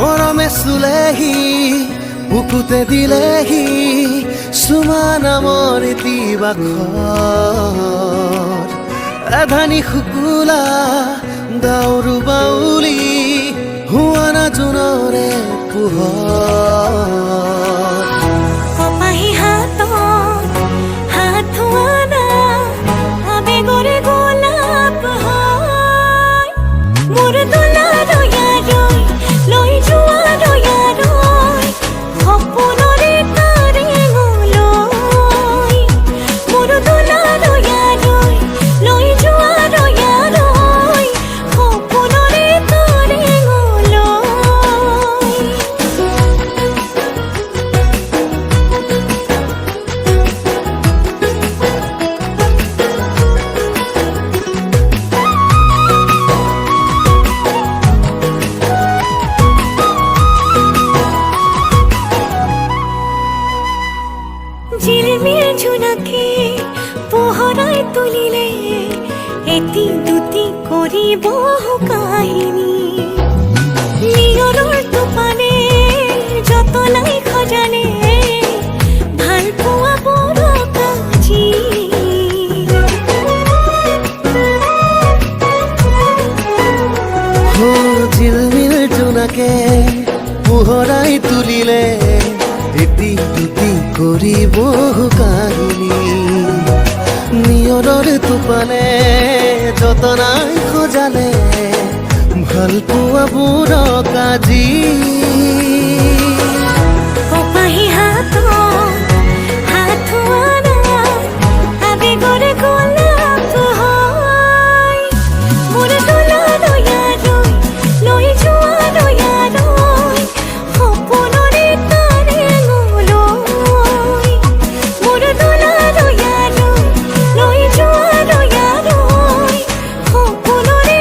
মৰমে চুলেহি বুকুতে দিলেহি চুমা নামৰ দিবাখৰ এধানি শুকুলা দাউৰু বাউলি হুৱানা জোনৰে পোহৰ কপাহী হাতত হাত ধোৱানা আবেগৰে গোলাপ হয় মোৰ দোলা দয়াৰৈ লৈ যোৱা দয়াৰৈ সপোনৰে তাৰেঙলৈ মোৰ দোলা দয়াৰৈ লৈ যোৱা দয়াৰৈ সপোনৰে তাৰেঙলৈ জিলমিল জোনাকে পোহৰাই তুলিলে এটি দুটি কৰিব কাহিনী নিয়ৰৰ টোপানে যতনাই খজানে ভাল পোৱা বৰ কাজি ঝিলমিল জোনাকে পোহৰাই তুলিলে এটি দুটি কৰিব কাহিনী নিয়ৰৰ টোপানে যতনাই খজালে ভাল পোৱা বুঢ় কাজি কপাহী হাতত হাত ধোৱানা আবেগৰে গোলাপ হয় মোৰ দোলা দয়াৰৈ লৈ যোৱা দয়াৰৈ সপোনৰে তাৰেঙলৈ মোৰ দোলা দয়াৰৈ লৈ যোৱা দয়াৰৈ সপোনৰে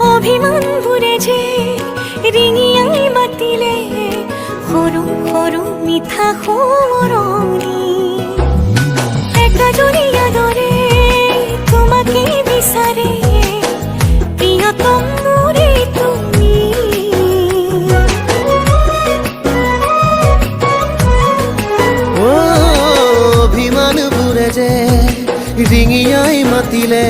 অভিমানবোৰে যে ৰিঙিয়াই মাতিলে সৰু সৰু মিঠা সোঁৱৰণি একাজৰীয়া দৰে তোমাকে বিচাৰে প্ৰিয়তম মোৰে তুমি অভিমানবোৰে যে ৰিঙিয়াই মাতিলে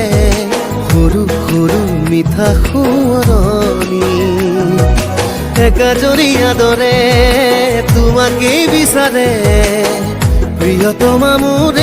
সৰু সৰু মিঠা সোঁৱৰণি একাজৰীয়া দৰে তোমাকে বিচাৰে প্ৰিয়তমা মোৰ